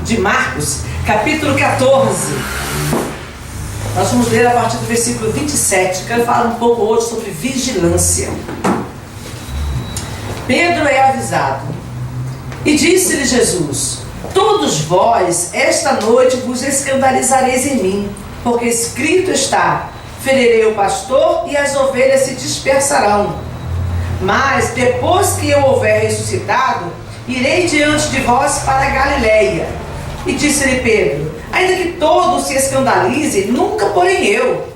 de Marcos, capítulo 14. Nós vamos ler a partir do versículo 27. Quero falar um pouco hoje sobre vigilância. Pedro é avisado. E disse-lhe Jesus: todos vós, esta noite, vos escandalizareis em mim, porque escrito está: ferirei o pastor e as ovelhas se dispersarão. Mas depois que eu houver ressuscitado, irei diante de vós para a Galileia. E disse-lhe Pedro: ainda que todos se escandalizem, nunca porém eu.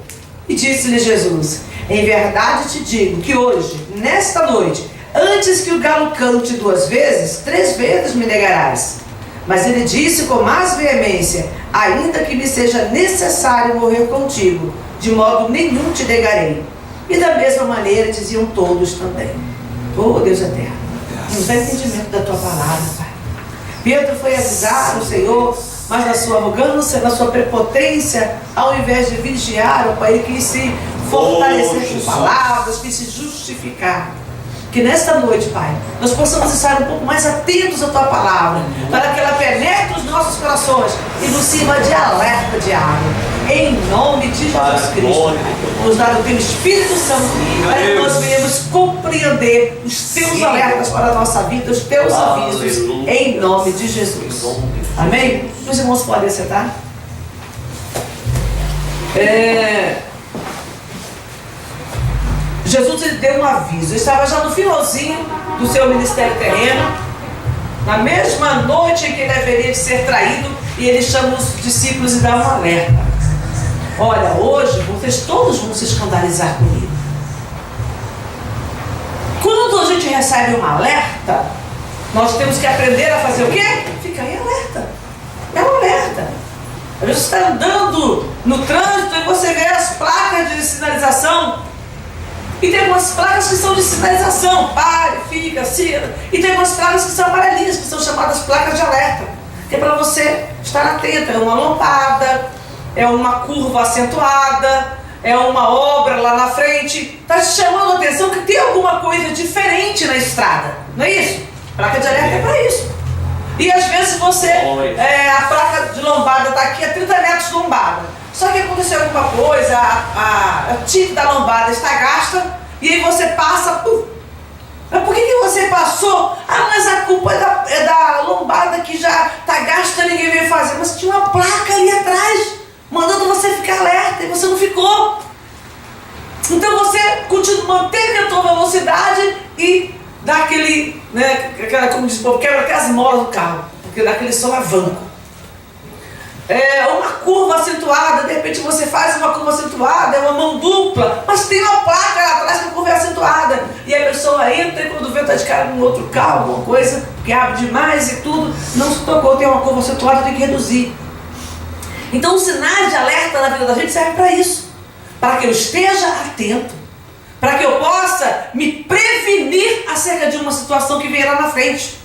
E disse-lhe Jesus: em verdade te digo que hoje, nesta noite, antes que o galo cante 2 vezes, 3 vezes me negarás. Mas ele disse com mais veemência: ainda que me seja necessário morrer contigo, de modo nenhum te negarei. E da mesma maneira diziam todos também. Oh Deus eterno, nos dá entendimento da tua palavra, Pai. Pedro foi avisar o Senhor, mas na sua arrogância, na sua prepotência, ao invés de vigiar, o Pai, ele quis se fortalecer com palavras, quis se justificar. Que nesta noite, Pai, nós possamos estar um pouco mais atentos à Tua Palavra, para que ela penetre os nossos corações e nos sirva de alerta diário. Em nome de Jesus Cristo, nos dá o Teu Espírito Santo, para que nós venhamos compreender os Teus alertas para a nossa vida, os Teus avisos, em nome de Jesus. Amém? Os irmãos podem sentar? Jesus ele deu um aviso. Ele estava já no finalzinho do seu ministério terreno, na mesma noite em que ele haveria de ser traído, e ele chama os discípulos e dá um alerta: olha, hoje vocês todos vão se escandalizar comigo. Quando a gente recebe um alerta, nós temos que aprender a fazer o quê? Ficar em alerta. É um alerta. Às vezes você está andando no trânsito e você vê as placas de sinalização. E tem algumas placas que são de sinalização: pare, fica, siga. E tem algumas placas que são amarelinhas, que são chamadas placas de alerta, que é para você estar atento. É uma lombada, é uma curva acentuada, é uma obra lá na frente. Está te chamando a atenção que tem alguma coisa diferente na estrada. Não é isso? Placa de alerta é para isso. E às vezes você, a placa de lombada está aqui a 30 metros de lombada. Só que aconteceu alguma coisa, a tinta da lombada está gasta, e aí você passa. Mas por que você passou? Ah, mas a culpa é da lombada que já está gasta, ninguém veio fazer. Mas tinha uma placa ali atrás, mandando você ficar alerta, e você não ficou. Então você manteve a tua velocidade e dá aquele, como diz o povo, quebra até as molas do carro, porque dá aquele solavanco. Uma curva acentuada, de repente você faz uma curva acentuada, é uma mão dupla, mas tem uma placa lá atrás que a curva é acentuada, e a pessoa entra e quando vê está de cara num outro carro, alguma coisa, que abre demais e tudo, não se tocou, tem uma curva acentuada, tem que reduzir. Então os sinais de alerta na vida da gente servem para isso, para que eu esteja atento, para que eu possa me prevenir acerca de uma situação que vem lá na frente.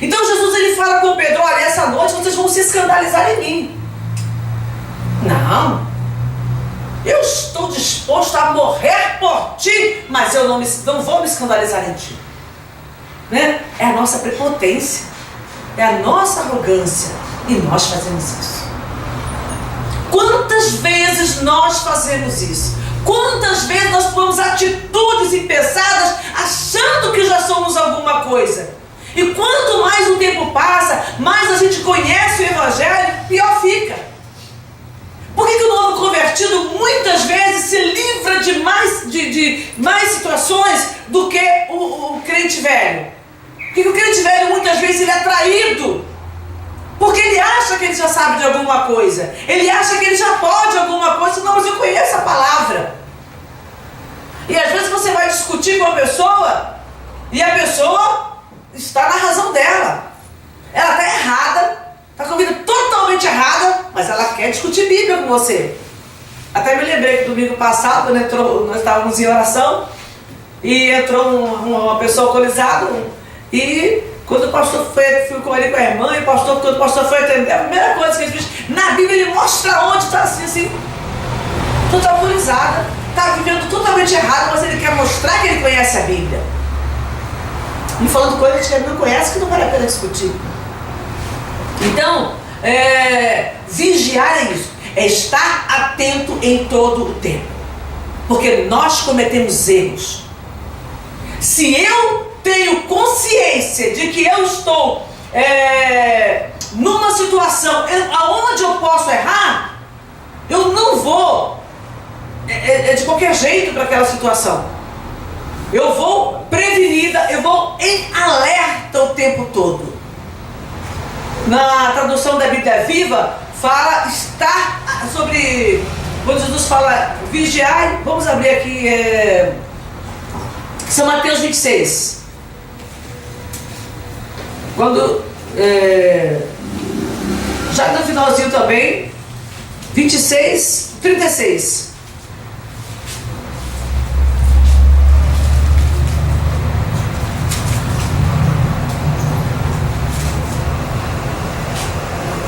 Então Jesus ele fala com Pedro: olha, essa noite vocês vão se escandalizar em mim. Não, eu estou disposto a morrer por ti, mas eu não vou me escandalizar em ti. É a nossa prepotência, é a nossa arrogância, e nós fazemos isso. Quantas vezes nós fazemos isso? Quantas vezes nós tomamos atitudes impensadas achando que já somos alguma coisa? E quanto mais o tempo passa, mais a gente conhece o Evangelho, pior fica. Por que o novo convertido muitas vezes se livra de mais situações do que o crente velho? Porque o crente velho muitas vezes ele é traído, porque ele acha que ele já sabe de alguma coisa, ele acha que ele já pode alguma coisa. Não, mas eu conheço a palavra. E às vezes você vai discutir com a pessoa, e a pessoa está na razão dela. Ela está errada, está com a vida totalmente errada, mas ela quer discutir Bíblia com você. Até me lembrei que domingo passado, nós estávamos em oração, e entrou uma pessoa alcoolizada, e quando o pastor ficou ali com a irmã, e quando o pastor foi atender, a primeira coisa que ele fez, na Bíblia ele mostra onde está assim, toda alcoolizada, está vivendo totalmente errado, mas ele quer mostrar que ele conhece a Bíblia. E falando coisas que ele não conhece, que não vale a pena discutir. Então, vigiar é isso, é estar atento em todo o tempo, porque nós cometemos erros. Se eu tenho consciência de que eu estou numa situação onde eu posso errar, eu não vou de qualquer jeito para aquela situação. Eu vou prevenida, eu vou em alerta o tempo todo. Na tradução da Bíblia Viva, fala estar sobre, quando Jesus fala vigiar, vamos abrir aqui São Mateus 26. Quando, já no finalzinho também, 26, 36.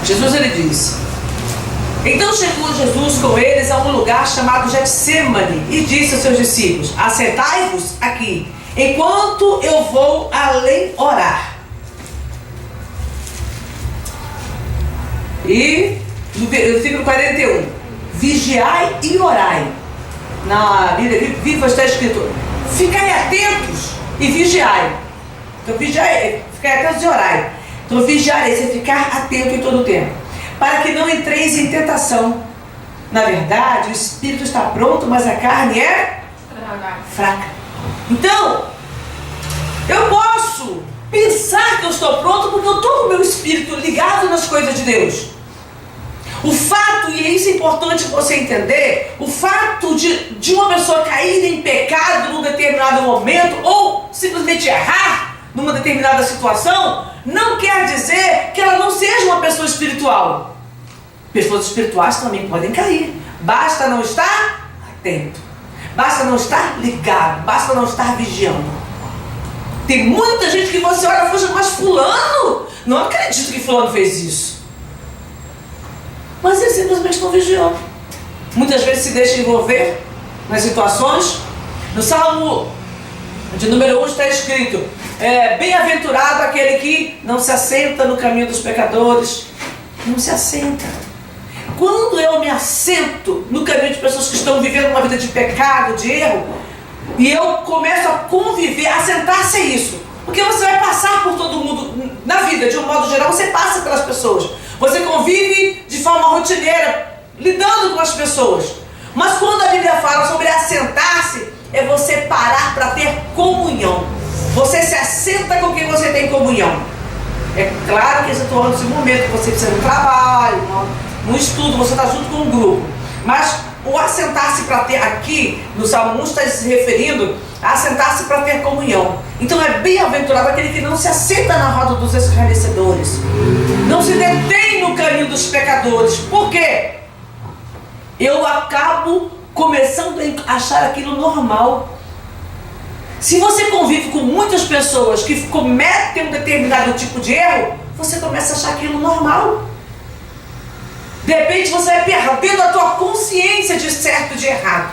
Jesus, ele diz: então chegou Jesus com eles a um lugar chamado Getsêmani e disse aos seus discípulos: assentai-vos aqui, enquanto eu vou além orar. E no versículo 41, vigiai e orai. Na Bíblia Viva está escrito: ficai atentos e vigiai. Então vigiai, ficai atentos e orai. Então vigiar é você ficar atento em todo o tempo, para que não entreis em tentação. Na verdade, o espírito está pronto, mas a carne é fraca. Então, eu posso pensar que eu estou pronto porque eu estou com o meu espírito ligado nas coisas de Deus. O fato, e isso é importante você entender, o fato de uma pessoa cair em pecado num determinado momento, ou simplesmente errar numa determinada situação, não quer dizer que ela não seja uma pessoa espiritual. Pessoas espirituais também podem cair. Basta não estar atento. Basta não estar ligado. Basta não estar vigiando. Tem muita gente que você olha e fala: mas fulano, não acredito que fulano fez isso. Mas ele simplesmente não vigiou. Muitas vezes se deixa envolver nas situações. No Salmo de número 1 está escrito: bem-aventurado aquele que não se assenta no caminho dos pecadores. Não se assenta. Quando eu me assento no caminho de pessoas que estão vivendo uma vida de pecado, de erro, e eu começo a conviver, assentar-se é isso. Porque você vai passar por todo mundo na vida, de um modo geral, você passa pelas pessoas. Você convive de forma rotineira, lidando com as pessoas. Mas quando a Bíblia fala sobre assentar-se, é você parar para ter comunhão. Você se assenta com quem você tem comunhão. É claro que esse é esse momento que você precisa de um trabalho, no estudo, você está junto com um grupo. Mas o assentar-se para ter, aqui no Salmo 1 está se referindo a assentar-se para ter comunhão. Então é bem-aventurado aquele que não se assenta na roda dos escarnecedores, não se detém no caminho dos pecadores. Por quê? Eu acabo começando a achar aquilo normal. Se você convive com muitas pessoas que cometem um determinado tipo de erro, você começa a achar aquilo normal. De repente você vai perdendo a tua consciência de certo e de errado.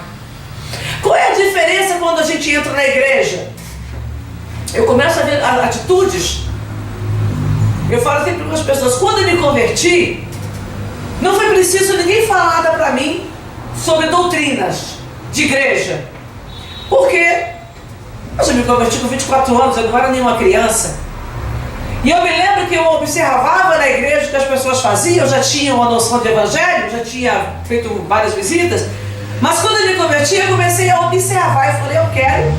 Qual é a diferença quando a gente entra na igreja? Eu começo a ver atitudes. Eu falo sempre para as pessoas: quando eu me converti, não foi preciso ninguém falar nada para mim sobre doutrinas de igreja. Por quê? Eu já me converti com 24 anos, eu não era nenhuma criança. E eu me lembro que eu observava na igreja o que as pessoas faziam, eu já tinha uma noção de evangelho, já tinha feito várias visitas. Mas quando eu me converti, eu comecei a observar. Eu falei: eu quero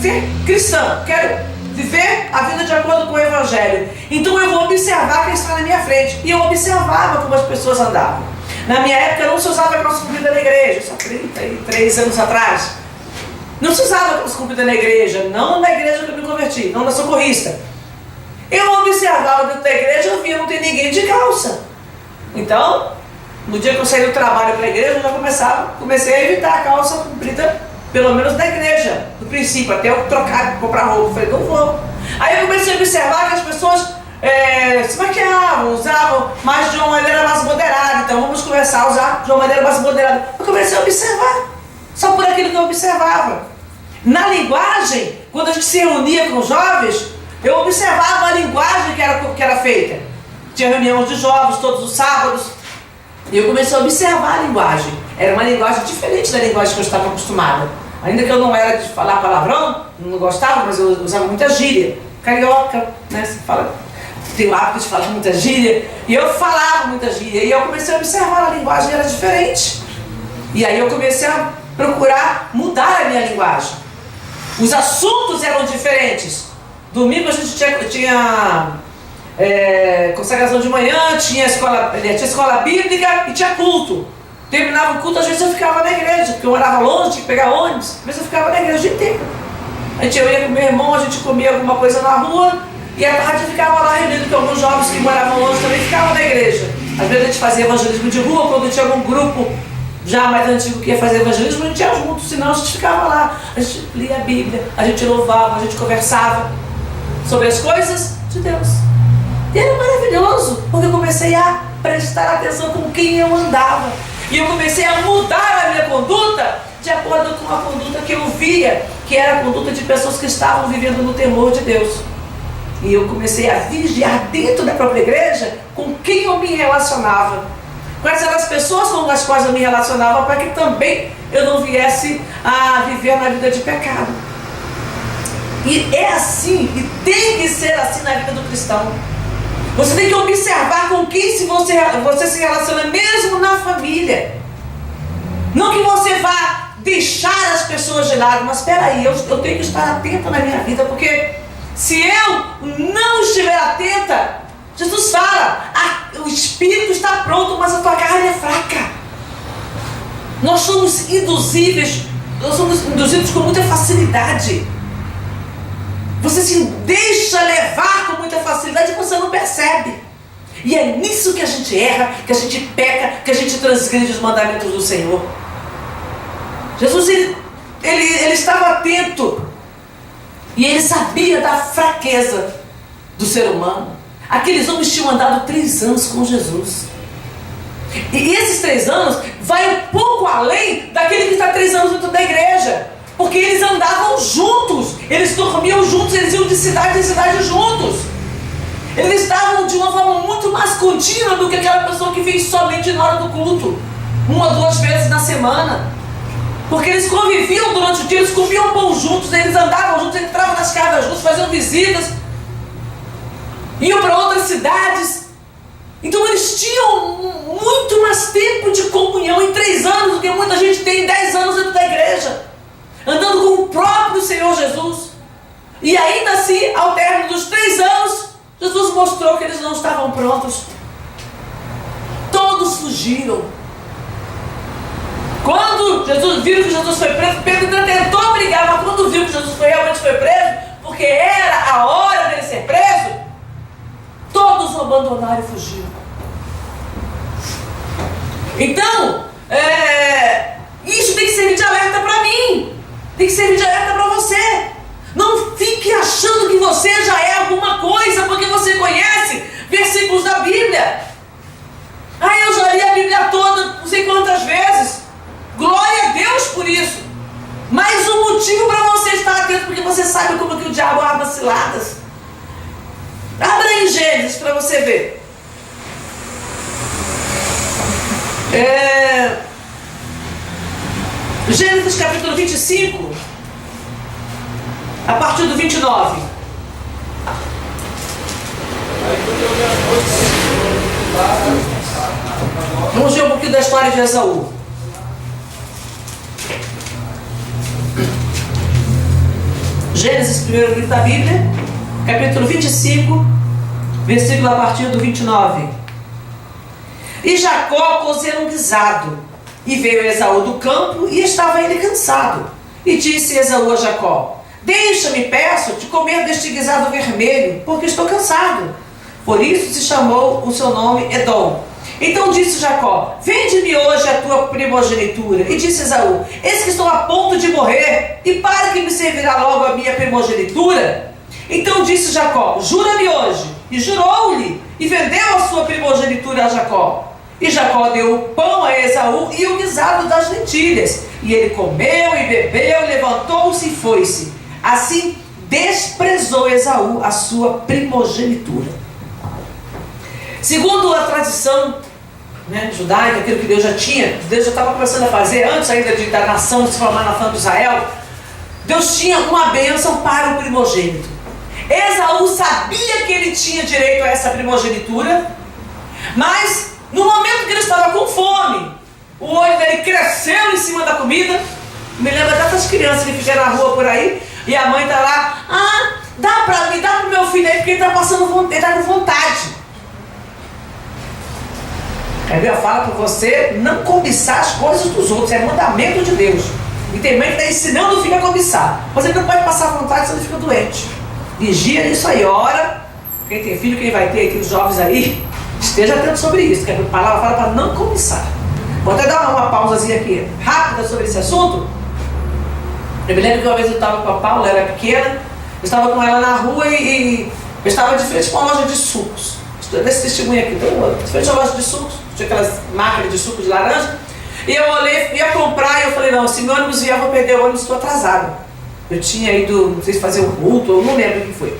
ser cristão, quero viver a vida de acordo com o evangelho. Então eu vou observar quem está na minha frente. E eu observava como as pessoas andavam. Na minha época não se usava calça comprida na igreja, só 33 anos atrás. Não se usava calça comprida na igreja, não na igreja que eu me converti, não na socorrista. Eu observava dentro da igreja, eu via não tem ninguém de calça. Então, no dia que eu saí do trabalho para a igreja, eu já comecei a evitar a calça comprida, pelo menos na igreja, no princípio, até eu trocar, comprar roupa. Eu falei: não vou. Aí eu comecei a observar que as pessoas se maquiavam, usavam, mas de uma maneira mais moderada. Então vamos começar a usar de uma maneira mais moderada. Eu comecei a observar, só por aquilo que eu observava. Na linguagem, quando a gente se reunia com os jovens, eu observava a linguagem que era feita. tinha reunião de jovens todos os sábados. E eu comecei a observar a linguagem. Era uma linguagem diferente da linguagem que eu estava acostumada. Ainda que eu não era de falar palavrão, não gostava, mas eu usava muita gíria. Carioca, né? Você fala, tem o hábito de falar muita gíria. E eu falava muita gíria. E eu comecei a observar a linguagem, era diferente. E aí eu comecei a procurar mudar a minha linguagem. Os assuntos eram diferentes. Domingo a gente tinha consagração de manhã, tinha escola bíblica e tinha culto. Terminava o culto, às vezes eu ficava na igreja, porque eu morava longe, tinha que pegar ônibus. Às vezes eu ficava na igreja o dia inteiro. Eu ia com meu irmão, a gente comia alguma coisa na rua, e à tarde ficava lá reunido com alguns jovens que moravam longe também, ficavam na igreja. Às vezes a gente fazia evangelismo de rua, quando tinha algum grupo já mais antigo que ia fazer evangelismo, a gente ia junto, senão a gente ficava lá. A gente lia a Bíblia, a gente louvava, a gente conversava sobre as coisas de Deus. E era maravilhoso, porque eu comecei a prestar atenção com quem eu andava. E eu comecei a mudar a minha conduta de acordo com a conduta que eu via, que era a conduta de pessoas que estavam vivendo no temor de Deus. E eu comecei a vigiar dentro da própria igreja com quem eu me relacionava. Quais eram as pessoas com as quais eu me relacionava, para que também eu não viesse a viver na vida de pecado. E é assim, e tem que ser assim na vida do cristão. Você tem que observar com quem você se relaciona, mesmo na família. Não que você vá deixar as pessoas de lado, mas espera aí, eu tenho que estar atenta na minha vida, porque se eu não estiver atenta, Jesus fala, o espírito está pronto, mas a tua carne é fraca. Nós somos induzíveis, com muita facilidade. Você se deixa levar com muita facilidade e você não percebe. E é nisso que a gente erra, que a gente peca, que a gente transgride os mandamentos do Senhor. Jesus, ele estava atento. E ele sabia da fraqueza do ser humano. Aqueles homens tinham andado 3 anos com Jesus. E esses 3 anos vai um pouco além daquele que está 3 anos dentro da igreja. Porque eles andavam juntos, eles dormiam juntos, eles iam de cidade em cidade juntos. Eles estavam de uma forma muito mais contínua do que aquela pessoa que vem somente na hora do culto, 1 ou 2 vezes na semana. Porque eles conviviam durante o dia, eles comiam pão juntos, eles andavam juntos, eles entravam nas casas juntos, faziam visitas, iam para outras cidades. Então eles tinham muito mais tempo de comunhão em 3 anos do que muita gente tem em 10 anos dentro da igreja, andando com o próprio Senhor Jesus. E ainda assim, ao término dos 3 anos, Jesus mostrou que eles não estavam prontos. Todos fugiram. Quando viram que Jesus foi preso, Pedro ainda tentou brigar, mas quando viu que Jesus realmente foi preso, porque era a hora dele ser preso, todos o abandonaram e fugiram. Então, isso tem que servir de alerta para mim, tem que servir de alerta para você. Não fique achando que você já é alguma coisa porque você conhece versículos da Bíblia. Eu já li a Bíblia toda, não sei quantas vezes. Glória a Deus por isso. Mais um motivo para você estar atento, porque você sabe como que o diabo arma ciladas. Abra em Gênesis para você ver. Gênesis capítulo 25, a partir do 29. Vamos ver um pouquinho da história de Esaú. Gênesis, primeiro livro da Bíblia, capítulo 25, versículo a partir do 29. E Jacó cozera um guisado, e veio Esaú do campo, e estava ele cansado. E disse Esaú a Jacó: deixa-me, peço-te, comer deste guisado vermelho, porque estou cansado. Por isso se chamou o seu nome Edom. Então disse Jacó: vende-me hoje a tua primogenitura. E disse Esaú: eis que estou a ponto de morrer, e para que me servirá logo a minha primogenitura? Então disse Jacó: jura-me hoje. E jurou-lhe, e vendeu a sua primogenitura a Jacó. E Jacó deu o pão a Esaú e o guisado das lentilhas. E ele comeu e bebeu, levantou-se e foi-se. Assim desprezou Esaú a sua primogenitura. Segundo a tradição, né, judaica, aquilo que Deus já estava começando a fazer, antes ainda da nação se formar na nação de Israel, Deus tinha uma bênção para o primogênito. Esaú sabia que ele tinha direito a essa primogenitura, mas no momento que ele estava com fome, o olho dele cresceu em cima da comida. Me lembra tantas crianças que ficam na rua por aí, e a mãe está lá, me dá para o meu filho aí, porque ele está ele está com vontade. A Bíblia fala para você não cobiçar as coisas dos outros, é mandamento de Deus. E tem mãe que está ensinando o filho a cobiçar. Mas ele não pode passar vontade, senão ele fica doente. Vigia nisso aí, ora. Quem tem filho, quem vai ter, aqueles jovens aí, esteja atento sobre isso, que a palavra fala para não cobiçar. Vou até dar uma pausazinha aqui, rápida sobre esse assunto. Eu me lembro que uma vez eu estava com a Paula, ela era pequena, eu estava com ela na rua e eu estava de frente com uma loja de sucos. Estou desse testemunho aqui, de frente a uma loja de sucos, tinha aquelas máquinas de suco de laranja. E eu olhei, ia comprar e eu falei, não, se meu ônibus vier, eu vou perder o ônibus, estou atrasada. Eu tinha ido, não sei se fazer um culto, eu não lembro o que foi.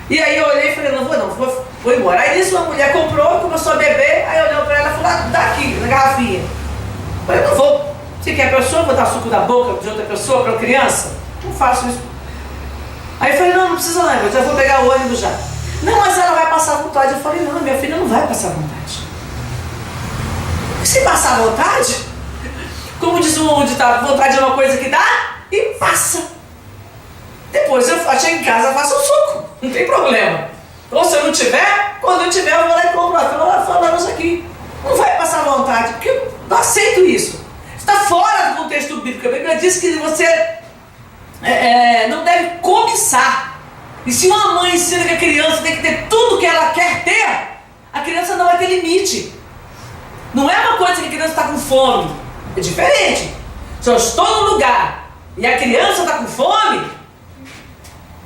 E aí eu olhei e falei, vou embora. Aí nisso uma mulher comprou, começou a beber, aí eu olhei para ela e falei, dá aqui, na garrafinha. Eu falei, não vou. Você quer a pessoa, vou dar suco da boca de outra pessoa para criança? Não faço isso. Aí eu falei, não precisa não, eu já vou pegar o ônibus já. Não, mas ela vai passar vontade. Eu falei, não, minha filha não vai passar vontade. Se passar vontade, como diz o ditado, vontade é uma coisa que dá e passa. Depois eu chego em casa, faço o suco, não tem problema. Ou se eu não tiver, quando eu tiver eu vou lá e compro. Falamos aqui. Não vai passar vontade, porque eu não aceito isso. Está fora do contexto bíblico. A Bíblia diz que você não deve cobiçar. E se uma mãe ensina que a criança tem que ter tudo que ela quer ter, a criança não vai ter limite. Não é uma coisa que a criança está com fome. É diferente. Se eu estou no lugar e a criança está com fome,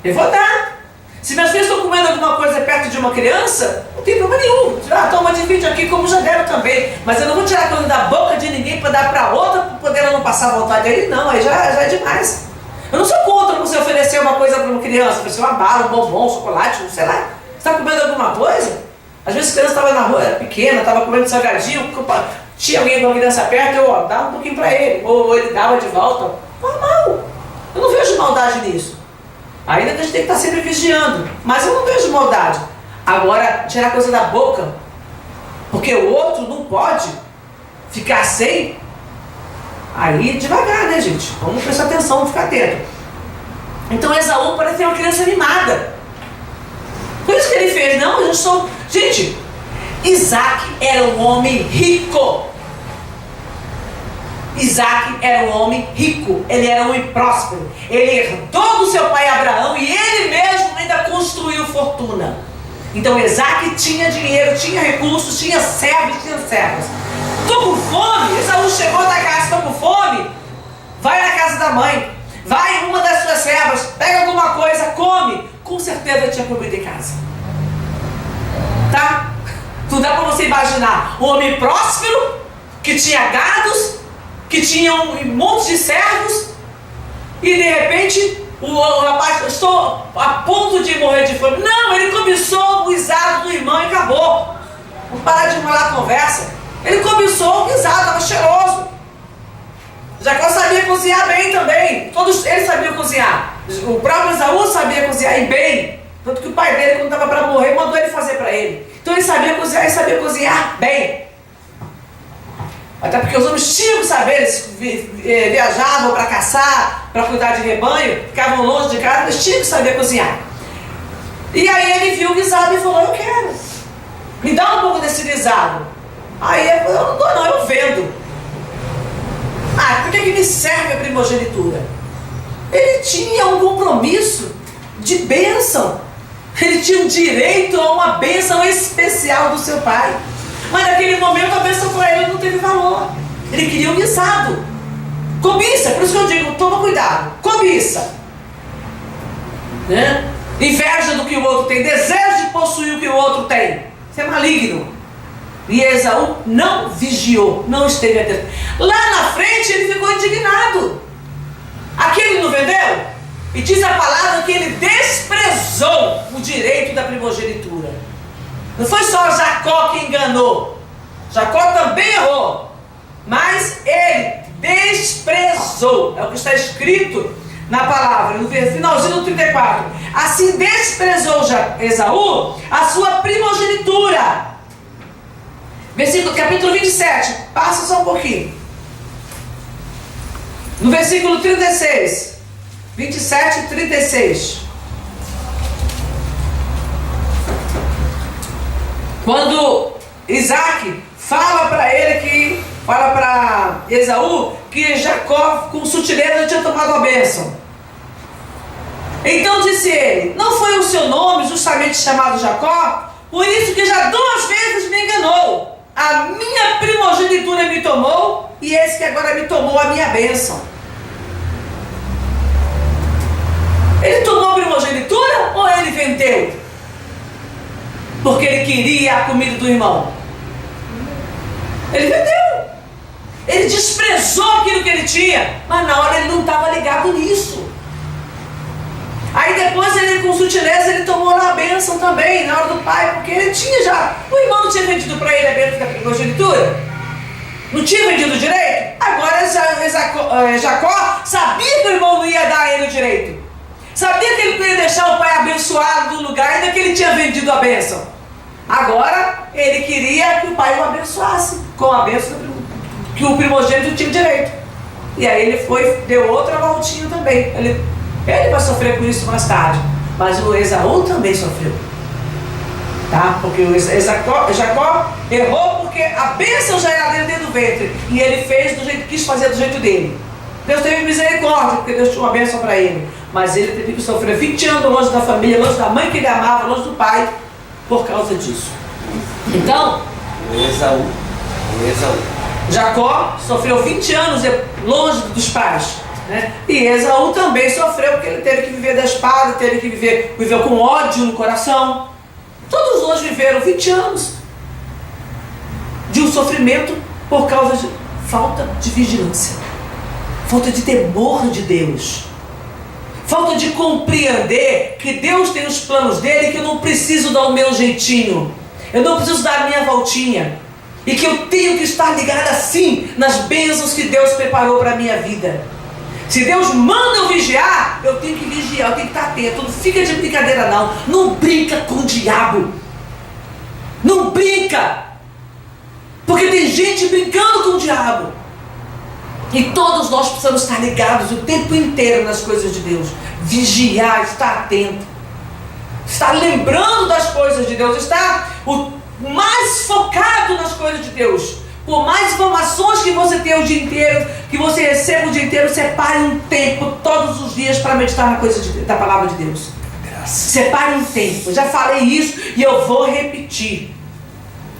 eu vou dar. Se meus filhos estão comendo alguma coisa perto de uma criança, não tem problema nenhum. Toma de vídeo aqui como já deram também. Mas eu não vou tirar coisa da boca de ninguém para dar para outra, para poder ela não passar vontade dele. Não, aí já é demais. Eu não sou contra você oferecer uma coisa para uma criança, oferecer uma bala, um bombom, um chocolate, sei lá. Você está comendo alguma coisa? Às vezes a criança estava na rua, era pequena, estava comendo salgadinho, tinha alguém com a criança perto, eu dava um pouquinho para ele, ou ele dava de volta. Normal. Eu não vejo maldade nisso. Ainda que a gente tem que estar sempre vigiando, mas eu não vejo maldade. Agora, tirar coisa da boca, porque o outro não pode ficar sem, aí devagar, né, gente? Vamos prestar atenção, vamos ficar atento. Então Esaú parece ser uma criança animada. Foi isso que ele fez, não? Eu sou... Gente, Isaac era um homem rico. Isaac era um homem rico, ele era um homem próspero. Ele herdou do seu pai Abraão e ele mesmo ainda construiu fortuna. Então Isaac tinha dinheiro, tinha recursos, tinha servos, tinha servas. Estou com fome, Esaú chegou da casa, estou com fome. Vai na casa da mãe, vai em uma das suas servas, pega alguma coisa, come. Com certeza tinha comida em casa. Tá? Não dá para você imaginar um homem próspero, que tinha gados, que tinha um monte de servos, e de repente o rapaz, estou a ponto de morrer de fome. Não, ele cobiçou o guisado do irmão e acabou. Vamos parar de enrolar a conversa. Ele cobiçou o guisado, estava cheiroso. Jacó sabia cozinhar bem também. Todos eles sabiam cozinhar. O próprio Esaú sabia cozinhar e bem. Tanto que o pai dele, quando estava para morrer, mandou ele fazer para ele. Então ele sabia cozinhar bem. Até porque os homens tinham que saber, eles viajavam para caçar, para cuidar de rebanho, ficavam longe de casa, mas tinham que saber cozinhar. E aí ele viu o guisado e falou, eu quero. Me dá um pouco desse guisado. Aí eu não dou não, eu vendo. Por que me serve a primogenitura? Ele tinha um compromisso de bênção. Ele tinha um direito a uma bênção especial do seu pai. Mas naquele momento a bênção para ele não teve valor. Ele queria um guisado. Cobiça, por isso que eu digo, toma cuidado. Cobiça. Né? Inveja do que o outro tem. Desejo de possuir o que o outro tem. Isso é maligno. E Esaú não vigiou, não esteve atento. Lá na frente ele ficou indignado. Aquele não vendeu? E diz a palavra que ele desprezou o direito da primogenitura. Não foi só Jacó que enganou. Jacó também errou. Mas ele desprezou. É o que está escrito na palavra, no finalzinho do 34. Assim desprezou Esaú a sua primogenitura. Capítulo 27. Passa só um pouquinho. No versículo 36. 27 e 36. Quando Isaac fala para Esaú que Jacó com sutileza tinha tomado a bênção. Então disse ele: não foi o seu nome justamente chamado Jacó? Por isso que já 2 vezes me enganou. A minha primogenitura me tomou, e esse que agora me tomou a minha bênção. Ele tomou a primogenitura ou ele vendeu? Porque ele queria a comida do irmão. Ele vendeu. Ele desprezou aquilo que ele tinha, mas na hora ele não estava ligado nisso. Aí depois ele, com sutileza, ele tomou lá a bênção também, na hora do pai, porque ele tinha já. O irmão não tinha vendido para ele a bênção da primogenitura? Não tinha vendido direito? Agora Jacó sabia que o irmão não ia dar a ele o direito. Sabia que ele ia deixar o pai abençoado no lugar, ainda que ele tinha vendido a bênção. Agora ele queria que o pai o abençoasse com a bênção que o primogênito tinha direito. E aí ele deu outra voltinha também. Ele vai sofrer com isso mais tarde, mas o Esaú também sofreu, tá? Porque o Jacó errou porque a bênção já era dentro do ventre, e ele quis fazer do jeito dele. Deus teve misericórdia, porque Deus tinha uma bênção para ele, mas ele teve que sofrer 20 anos longe da família, longe da mãe que ele amava, longe do pai, por causa disso. Então, o Esaú. Jacó sofreu 20 anos longe dos pais, né? E Esaú também sofreu, porque ele teve que viver da espada, viveu com ódio no coração. Todos nós viveram 20 anos de um sofrimento por causa de falta de vigilância, falta de temor de Deus, falta de compreender que Deus tem os planos dele, que eu não preciso dar o meu jeitinho, eu não preciso dar a minha voltinha, e que eu tenho que estar ligado assim nas bênçãos que Deus preparou para a minha vida. Se Deus manda eu vigiar, eu tenho que vigiar, eu tenho que estar atento. Não fica de brincadeira não. Não brinca com o diabo. Não brinca. Porque tem gente brincando com o diabo. E todos nós precisamos estar ligados o tempo inteiro nas coisas de Deus. Vigiar, estar atento. Estar lembrando das coisas de Deus. Estar o mais focado nas coisas de Deus. Por mais informações que você tenha o dia inteiro, que você receba o dia inteiro, separe um tempo todos os dias para meditar na coisa da palavra de Deus. Separe um tempo. Eu já falei isso e eu vou repetir.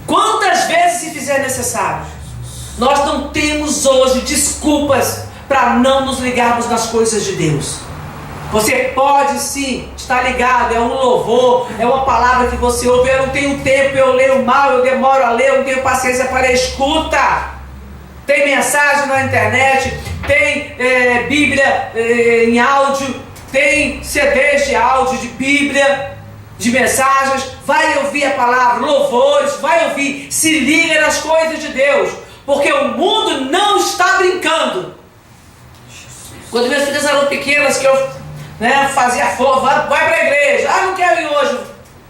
Quantas vezes se fizer necessário. Nós não temos hoje desculpas para não nos ligarmos nas coisas de Deus. Você pode sim estar ligado, é um louvor, é uma palavra que você ouve. Eu não tenho tempo, eu leio mal, eu demoro a ler, eu não tenho paciência para ler. Escuta! Tem mensagem na internet, tem Bíblia em áudio, tem CDs de áudio, de Bíblia, de mensagens. Vai ouvir a palavra, louvores, vai ouvir. Se liga nas coisas de Deus, porque o mundo não está brincando. Quando minhas filhas eram pequenas, que eu fazia fogo, vai para a igreja, não quero ir hoje,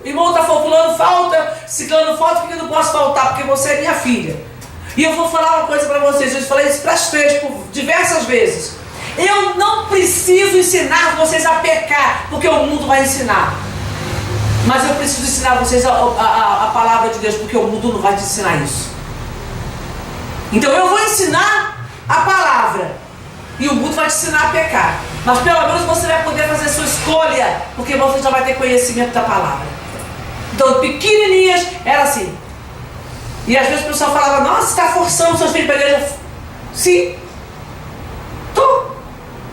o irmão está falando, falta, ciclano falta, porque eu não posso faltar, porque você é minha filha. E eu vou falar uma coisa para vocês, eu falei isso para as 3 por diversas vezes. Eu não preciso ensinar vocês a pecar, porque o mundo vai ensinar. Mas eu preciso ensinar vocês a palavra de Deus, porque o mundo não vai te ensinar isso. Então eu vou ensinar a palavra, e o mundo vai te ensinar a pecar. Mas pelo menos você vai poder fazer a sua escolha, porque você já vai ter conhecimento da palavra. Então, pequenininhas, era assim. E às vezes o pessoal falava, nossa, você está forçando seus filhos para a igreja. Sim.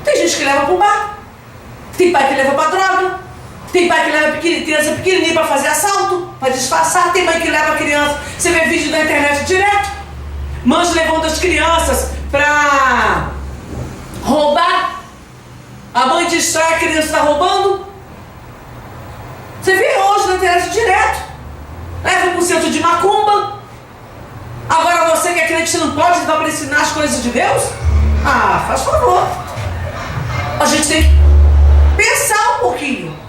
Tem gente que leva para o bar. Tem pai que leva para droga. Tem pai que leva criança pequenininha para fazer assalto, para disfarçar. Tem mãe que leva criança. Você vê vídeo na internet direto. Mães levando as crianças para roubar. A mãe distrai, a criança está roubando. Você vê hoje na internet direto. leva para o centro de macumba. Agora você que é crente não pode dar para ensinar as coisas de Deus? Ah, faz favor. A gente tem que pensar um pouquinho.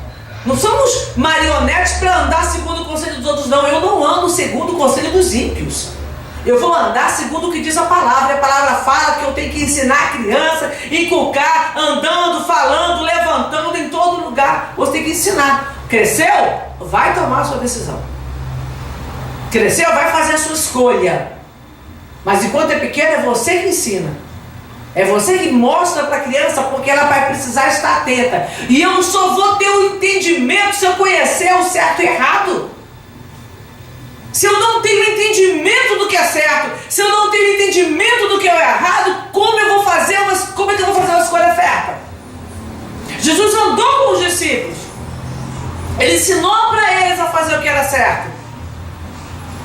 Não somos marionetes para andar segundo o conselho dos outros, não. Eu não ando segundo o conselho dos ímpios. Eu vou andar segundo o que diz a palavra. A palavra fala que eu tenho que ensinar a criança, inculcar, andando, falando, levantando em todo lugar. Você tem que ensinar. Cresceu? Vai tomar a sua decisão. Cresceu? Vai fazer a sua escolha. Mas enquanto é pequeno, é você que ensina. É você que mostra para a criança, porque ela vai precisar estar atenta. E eu só vou ter o entendimento se eu conhecer o certo e errado. Se eu não tenho entendimento do que é certo, se eu não tenho entendimento do que é errado, como é que eu vou fazer uma escolha certa? Jesus andou com os discípulos. Ele ensinou para eles a fazer o que era certo.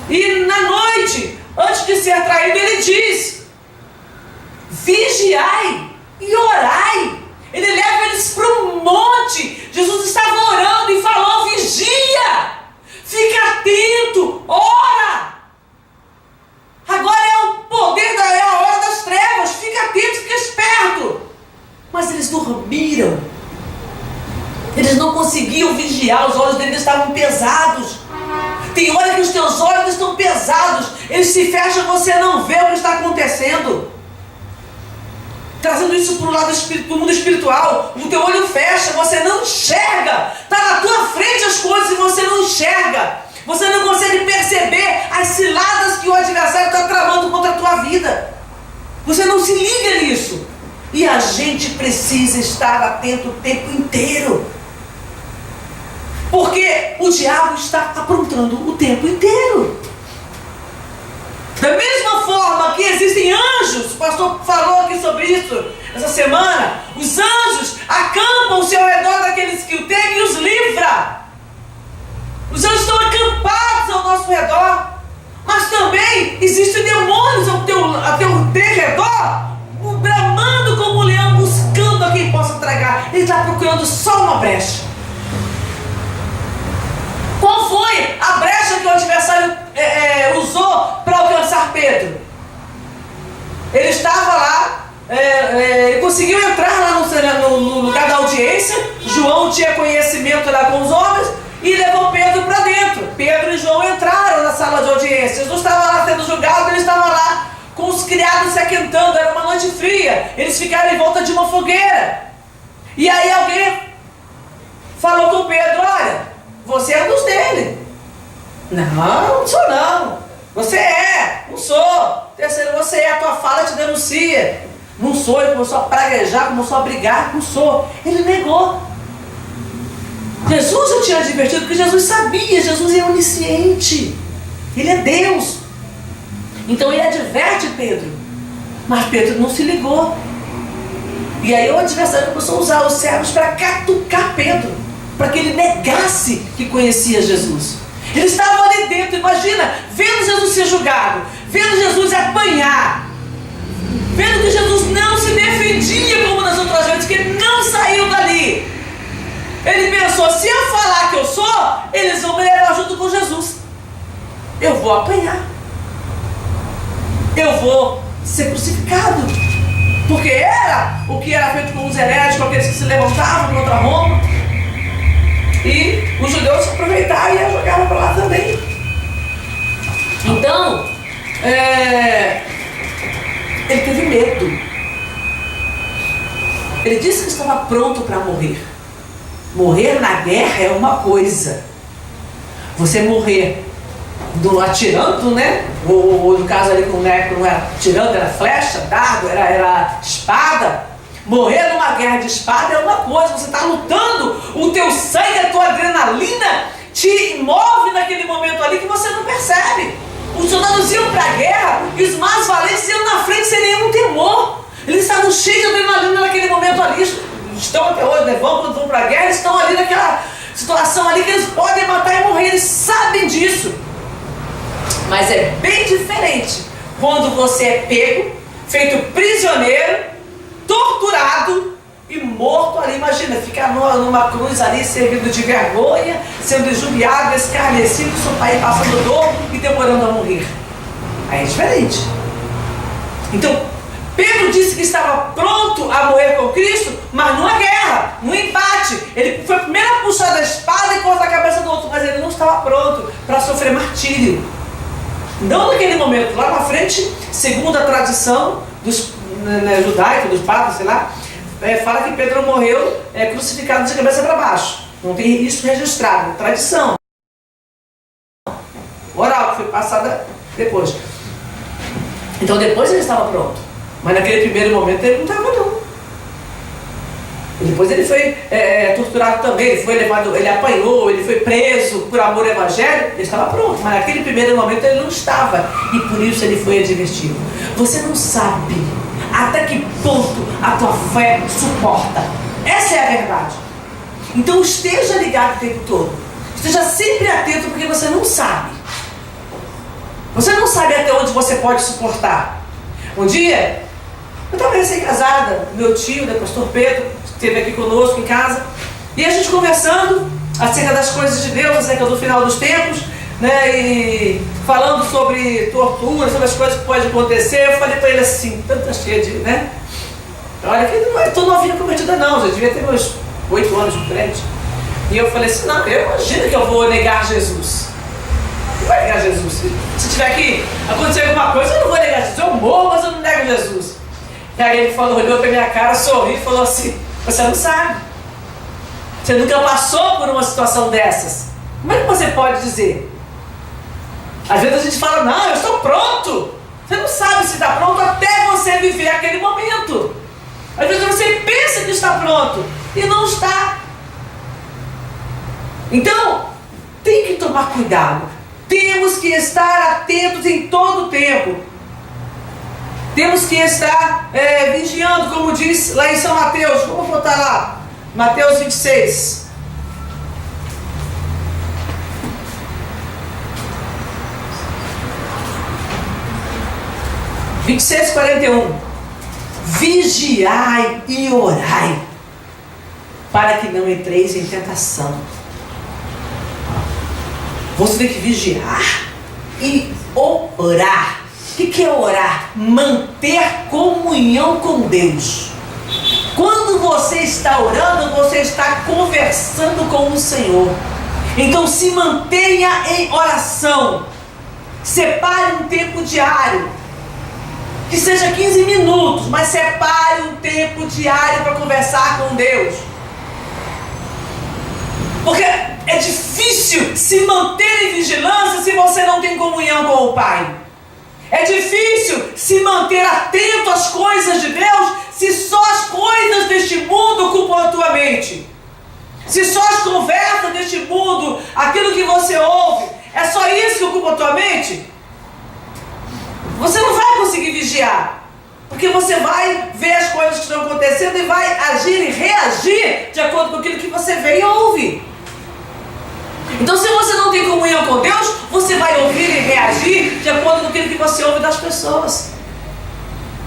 E na noite, antes de ser traído, ele diz: vigiai e orai. Ele leva eles para um monte. Jesus estava orando e falou: vigia, fica atento, ora. Agora é o poder, é a hora das trevas. Fica atento, fica esperto. Mas eles dormiram. Eles não conseguiam vigiar, os olhos deles estavam pesados. Tem hora que os teus olhos estão pesados, eles se fecham, você não vê o que está acontecendo. Trazendo isso para o lado do mundo espiritual, o teu olho fecha, você não enxerga. Está na tua frente as coisas e você não enxerga. Você não consegue perceber as ciladas que o adversário está tramando contra a tua vida. Você não se liga nisso. E a gente precisa estar atento o tempo inteiro. Porque o diabo está aprontando o tempo inteiro. Da mesma forma que existem anjos, o pastor falou aqui sobre isso essa semana, os anjos acampam-se ao redor daqueles que o temem e os livra. Os anjos estão acampados ao nosso redor, mas também existem demônios ao teu redor, bramando como um leão, buscando a quem possa tragar. Ele está procurando só uma brecha. Qual foi a brecha que o adversário usou para alcançar Pedro? Ele estava lá, ele conseguiu entrar lá no lugar da audiência. João tinha conhecimento lá com os homens e levou Pedro para dentro. Pedro e João entraram na sala de audiência. Jesus estava lá sendo julgado, ele estava lá com os criados se aquentando. Era uma noite fria, eles ficaram em volta de uma fogueira. E aí alguém falou com Pedro: olha, você é um dos dele. Não sou não. Você é, não sou. Terceiro, você é, a tua fala te denuncia. Não sou. Ele começou a praguejar, começou a brigar. Não sou. Ele negou. Jesus já tinha advertido, porque Jesus sabia, Jesus é onisciente. Ele é Deus. Então ele adverte Pedro. Mas Pedro não se ligou. E aí o adversário começou a usar os servos para catucar Pedro, para que ele negasse que conhecia Jesus. Eles estavam ali dentro, imagina, vendo Jesus ser julgado, vendo Jesus apanhar, vendo que Jesus não se defendia como nas outras vezes, que ele não saiu dali. Ele pensou: se eu falar que eu sou, eles vão me levar junto com Jesus. Eu vou apanhar. Eu vou ser crucificado. Porque era o que era feito com os heréticos, com aqueles que se levantavam contra Roma. E os judeus se aproveitaram e jogavam para lá também. Então, ele teve medo. Ele disse que estava pronto para morrer. Morrer na guerra é uma coisa. Você morrer atirando, né? Ou no caso ali, não era atirando, era flecha, dardo, era espada. Morrer numa guerra de espada é uma coisa. Você está lutando, o teu sangue, a tua adrenalina te move naquele momento ali que você não percebe. Os soldados iam para a guerra e os mais valentes iam na frente sem nenhum temor. Eles estavam cheios de adrenalina naquele momento ali. Estão até hoje, né? Vão para a guerra, eles estão ali naquela situação ali que eles podem matar e morrer. Eles sabem disso. Mas é bem diferente quando você é pego, feito prisioneiro, torturado e morto ali. Imagina, ficar numa cruz ali, servindo de vergonha, sendo injuriado, escarnecido, seu pai passando dor e demorando a morrer. Aí é diferente. Então, Pedro disse que estava pronto a morrer com Cristo, mas numa guerra, num embate. Ele foi primeiro a puxar da espada e cortar a cabeça do outro, mas ele não estava pronto para sofrer martírio. Não naquele momento. Lá na frente, segundo a tradição dos judaica, dos padres, sei lá, fala que Pedro morreu crucificado de cabeça para baixo. Não tem isso registrado, tradição oral, que foi passada depois. Então depois ele estava pronto, mas naquele primeiro momento ele não estava não. E depois ele foi torturado também, ele foi levado, ele apanhou, ele foi preso por amor ao evangelho, ele estava pronto, mas naquele primeiro momento ele não estava, e por isso ele foi advertido. Você não sabe até que ponto a tua fé suporta. Essa é a verdade. Então esteja ligado o tempo todo, esteja sempre atento, porque você não sabe. Você não sabe até onde você pode suportar. Um dia, eu estava recém-casada, meu tio, o pastor Pedro, esteve aqui conosco em casa, e a gente conversando acerca das coisas de Deus, acerca do final dos tempos, né, e falando sobre tortura, sobre as coisas que podem acontecer. Eu falei para ele assim, tanta cheia de, né? Olha, que não é tão novinha convertida não, já devia ter meus 8 anos de crente. E eu falei assim, não, eu imagino que eu vou negar Jesus. Não vai negar Jesus. Se tiver que acontecer alguma coisa, eu não vou negar Jesus. Eu morro, mas eu não nego Jesus. E aí ele falou, olhou pra minha cara, sorriu e falou assim, você não sabe. Você nunca passou por uma situação dessas. Como é que você pode dizer? Às vezes a gente fala, não, eu estou pronto. Você não sabe se está pronto até você viver aquele momento. Às vezes você pensa que está pronto e não está. Então, tem que tomar cuidado. Temos que estar atentos em todo o tempo. Temos que estar vigiando, como diz lá em São Mateus. Vamos botar lá, Mateus 26. (26, 41). Vigiai e orai, para que não entreis em tentação. Você tem que vigiar e orar. O que é orar? Manter comunhão com Deus. Quando você está orando, você está conversando com o Senhor. Então se mantenha em oração. Separe um tempo diário, que seja 15 minutos, mas separe um tempo diário para conversar com Deus. Porque é difícil se manter em vigilância se você não tem comunhão com o Pai. É difícil se manter atento às coisas de Deus se só as coisas deste mundo ocupam a tua mente. Se só as conversas deste mundo, aquilo que você ouve, é só isso que ocupa a tua mente. Você não vai conseguir vigiar, porque você vai ver as coisas que estão acontecendo e vai agir e reagir de acordo com aquilo que você vê e ouve. Então, se você não tem comunhão com Deus, você vai ouvir e reagir de acordo com aquilo que você ouve das pessoas.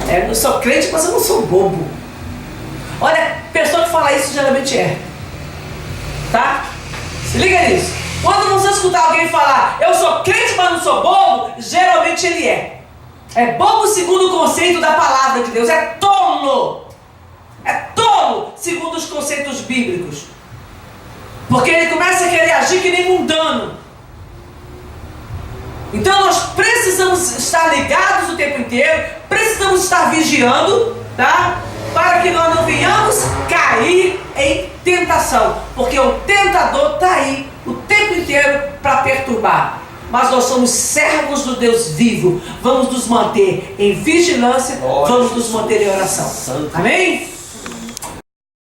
Eu sou crente, mas eu não sou bobo. Olha, pessoa que fala isso geralmente tá? Se liga nisso. Quando você escutar alguém falar, eu sou crente, mas não sou bobo, geralmente ele é. É bobo segundo o conceito da palavra de Deus. É tolo. É tolo segundo os conceitos bíblicos. Porque ele começa a querer agir que nem mundano. Então nós precisamos estar ligados o tempo inteiro, precisamos estar vigiando, tá? Para que nós não venhamos cair em tentação. Porque o tentador está aí o tempo inteiro para perturbar. Mas nós somos servos do Deus vivo. Vamos nos manter em vigilância, vamos nos manter em oração. Amém?